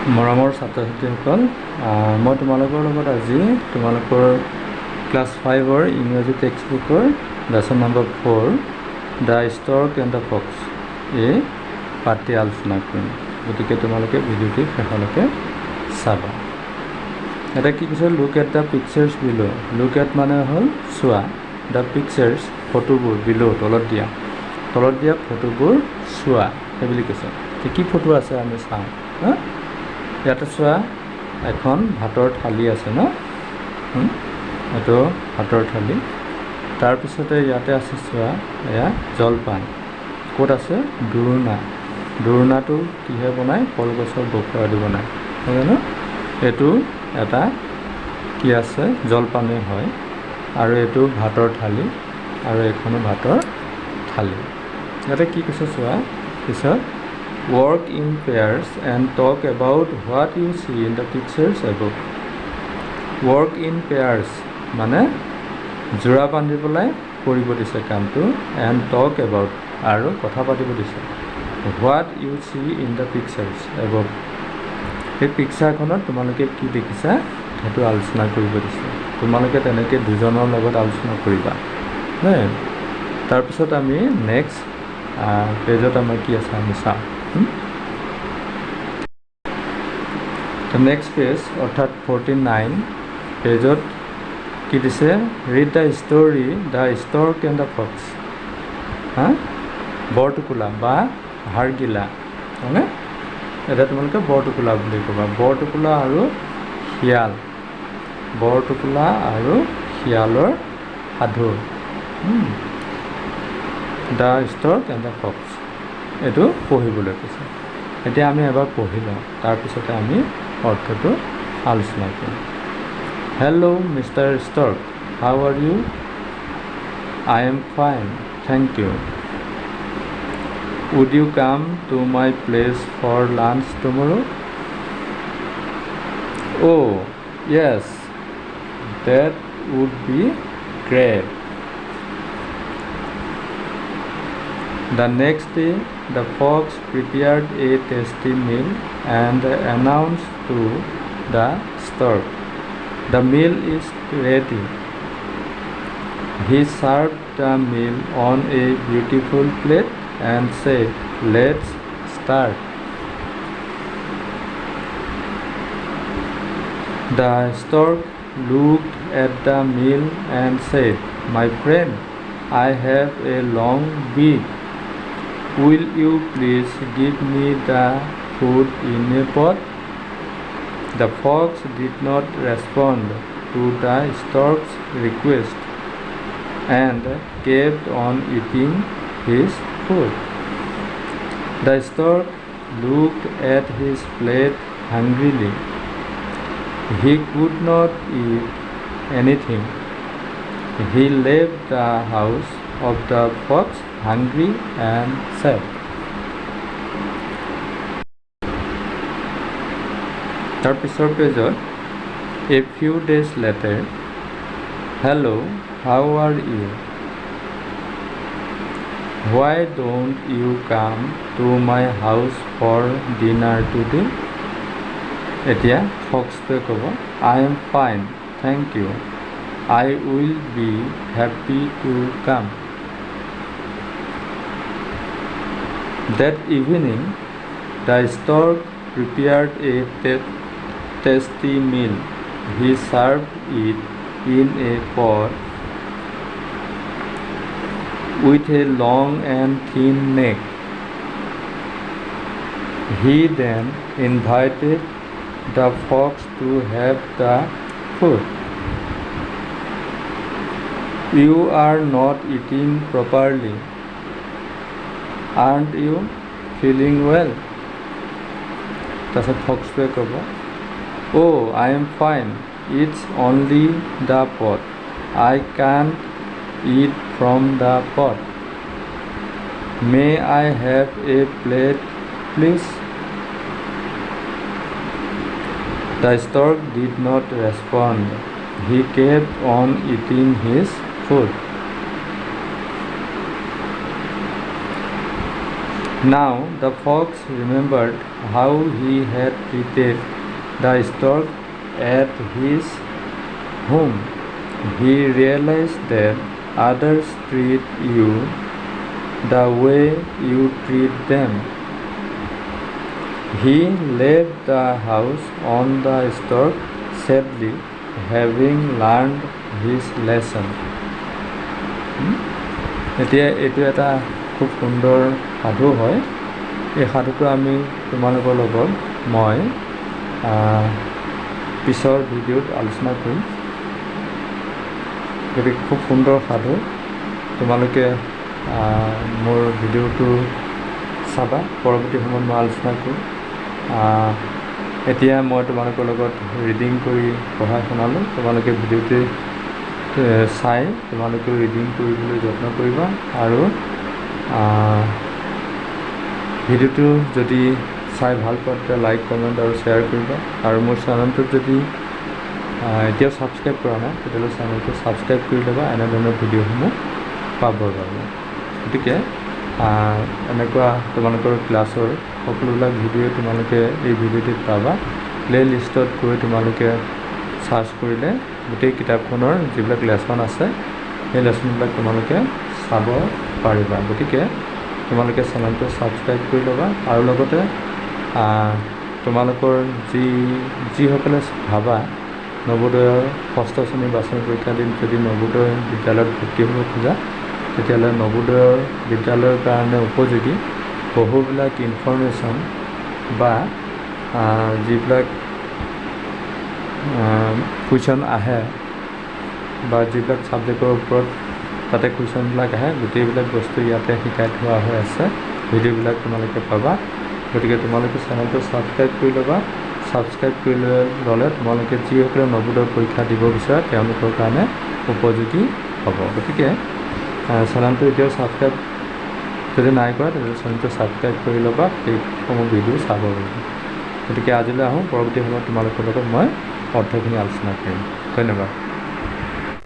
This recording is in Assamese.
মৰমৰ ছাত্ৰ ছাত্ৰীসকল, মই তোমালোকৰ লগত আজি তোমালোকৰ ক্লাছ 5ৰ ইংৰাজী টেক্সট বুকৰ lesson number 4 the stork and the Fox এই পাঠটি আলোচনা কৰিম। গতিকে তোমালোকে ভিডিঅ'টি শেষলৈকে চাবা। এটা কি কৈছে, লুক এট দ্য পিকচাৰ্ছ বিলো। লুক এট মানে হ'ল চোৱা, দ্য পিকচাৰ্ছ ফটোবোৰ, বিলো তলত দিয়া ফটোবোৰ চোৱা সেই বুলি কৈছে। কি ফটো আছে আমি চাওঁ। ইয়াতে চোৱা, এখন ভাতৰ থালি আছে ন, এইটো ভাতৰ থালি। তাৰপিছতে ইয়াতে আছে চোৱা, এয়া জলপান। ক'ত আছে? দোৰোণাটো কিহে বনায়? কলগছৰ বকৰা দি বনায়, হয় জানো? এইটো এটা কি আছে? জলপানেই হয়। আৰু এইটো ভাতৰ থালি, আৰু এইখনো ভাতৰ থালি। ইয়াতে কি কৈছে চোৱা, পিছত work in pairs and talk about what you see in the pictures above. Work in pairs মানে যোৰা বান্ধি পেলাই কৰিব দিছে কামটো, and talk about আৰু কথা পাতিব দিছে what you see in the pictures above. এই পিকচাৰখনত তোমালোকে কি দেখিছা সেইটো আলোচনা কৰিব দিছে। তোমালোকে তেনেকৈ দুজনৰ লগত আলোচনা কৰিবা দেই। তাৰপিছত আমি নেক্সট পেজত আমাৰ কি আছে আমি চাওঁ। নেক্সট পেজ অৰ্থাৎ 49 পেজত কি দিছে? Read the story the stork and the fox. বৰটোকোলা বা হাড়গিলা, হয়নে? এতিয়া তোমালোকে বৰটোকোলা বুলি ক'বা। বৰটোকোলা আৰু শিয়াল, বৰটোকোলা আৰু শিয়ালৰ সাধু, the stork and the Fox, এইটো পঢ়িবলৈ কৈছে। এতিয়া আমি এবাৰ পঢ়ি লওঁ, তাৰপিছতে আমি অৰ্থটো আলোচনা কৰিম। Hello' mister Stork, how are you? I am fine, thank you. Would you come to my place for lunch tomorrow? Oh' yes, that would be great. The next day, the fox prepared a tasty meal and announced to the stork, "The meal is ready." He served the meal on a beautiful plate and said, "Let's start." The stork looked at the meal and said, "My friend, I have a long beak. Will you please give me the food in a pot?" The fox did not respond to the stork's request and kept on eating his food. The stork looked at his plate hungrily. He could not eat anything. He left the house of the fox hungry and sad. তাৰপিছৰ পেজত a few days later, hello, how are you? Why don't you come to my house for dinner today? এতিয়া ফক্সটোৱে ক'ব, I am fine, thank you. I will be happy to come. That evening, the stork prepared a tasty meal. He served it in a pot with a long and thin neck. He then invited the fox to have the food. You are not eating properly. Aren't you feeling well? তাৰপিছত ফক্সটোৱে ক'ব, Oh, I am fine. It's only the pot. I can't eat from the pot. May I have a plate, please? The stork did not respond. He kept on eating his food. Now the fox remembered how he had treated the stork at his home. He realized that others treat you the way you treat them. He left the house on the stork sadly, having learned his lesson. এতিয়া এইটো এটা খুব সুন্দৰ সাধু হয়। এই সাধুটো আমি তোমালোকৰ লগত মই পিছৰ ভিডিঅ'ত আলোচনা কৰিম। গতিকে খুব সুন্দৰ সাধু, তোমালোকে মোৰ ভিডিঅ'টো চাবা, পৰৱৰ্তী সময়ত মই আলোচনা কৰিম। এতিয়া মই তোমালোকৰ লগত ৰিডিং কৰি পঢ়াই শুনালোঁ। তোমালোকে ভিডিঅ'টো চাই তোমালোকেও ৰিডিং কৰিবলৈ যত্ন কৰিবা আৰু ভিডিঅ'টো যদি চাই ভাল পোৱা তেতিয়া লাইক কমেণ্ট আৰু শ্বেয়াৰ কৰিবা। আৰু মোৰ চেনেলটোত যদি এতিয়াও ছাবস্ক্ৰাইব কৰা নাই তেতিয়াহ'লে চেনেলটো ছাবস্ক্ৰাইব কৰি ল'বা এনেধৰণৰ ভিডিঅ'সমূহ পাবৰ বাবে। গতিকে এনেকুৱা তোমালোকৰ ক্লাছৰ সকলোবিলাক ভিডিঅ' তোমালোকে এই ভিডিঅ'টোত পাবা। প্লে লিষ্টত গৈ তোমালোকে চাৰ্চ কৰিলে গোটেই কিতাপখনৰ যিবিলাক লেচন আছে সেই লেচনবিলাক তোমালোকে চাব পাৰিবা। গতিকে তোমালোকে চেনেলটো ছাবস্ক্ৰাইব কৰি ল'বা আৰু লগতে তোমালোকৰ যিসকলে ভাবা নৱোদয়ৰ ষষ্ঠ শ্ৰেণীৰ বাছনি পৰীক্ষা দিম যদি নৱোদয় বিদ্যালয়ত ভৰ্তি হ'ব খোজা তেতিয়াহ'লে নৱোদয়ৰ বিদ্যালয়ৰ কাৰণে উপযোগী বহুবিলাক ইনফৰ্মেশ্যন বা যিবিলাক কুৱেশ্যন আহে বা যিবিলাক ছাবজেক্টৰ ওপৰত তাতে কুৱেশ্যনবিলাক আহে গোটেইবিলাক বস্তু ইয়াতে শিকাই থোৱা হৈ আছে। ভিডিঅ'বিলাক তোমালোকে পাবা। গতিকে তোমালোকে চেনেলটো ছাবস্ক্ৰাইব কৰি ল'বা। ছাবস্ক্ৰাইব কৰি ল'লে তোমালোকে যিসকলে নৱোদয় পৰীক্ষা দিব বিচাৰে তেওঁলোকৰ কাৰণে উপযোগী হ'ব। গতিকে চেনেলটো এতিয়াও ছাবস্ক্ৰাইব যদি নাই কৰা তেতিয়াহ'লে চেনেলটো ছাবস্ক্ৰাইব কৰি ল'বা, সেইসমূহ ভিডিঅ' চাব পাৰিবা। গতিকে আজিলৈ আহোঁ, পৰৱৰ্তী সময়ত তোমালোকৰ লগত মই অৰ্থখিনি আলোচনা কৰিম। ধন্যবাদ।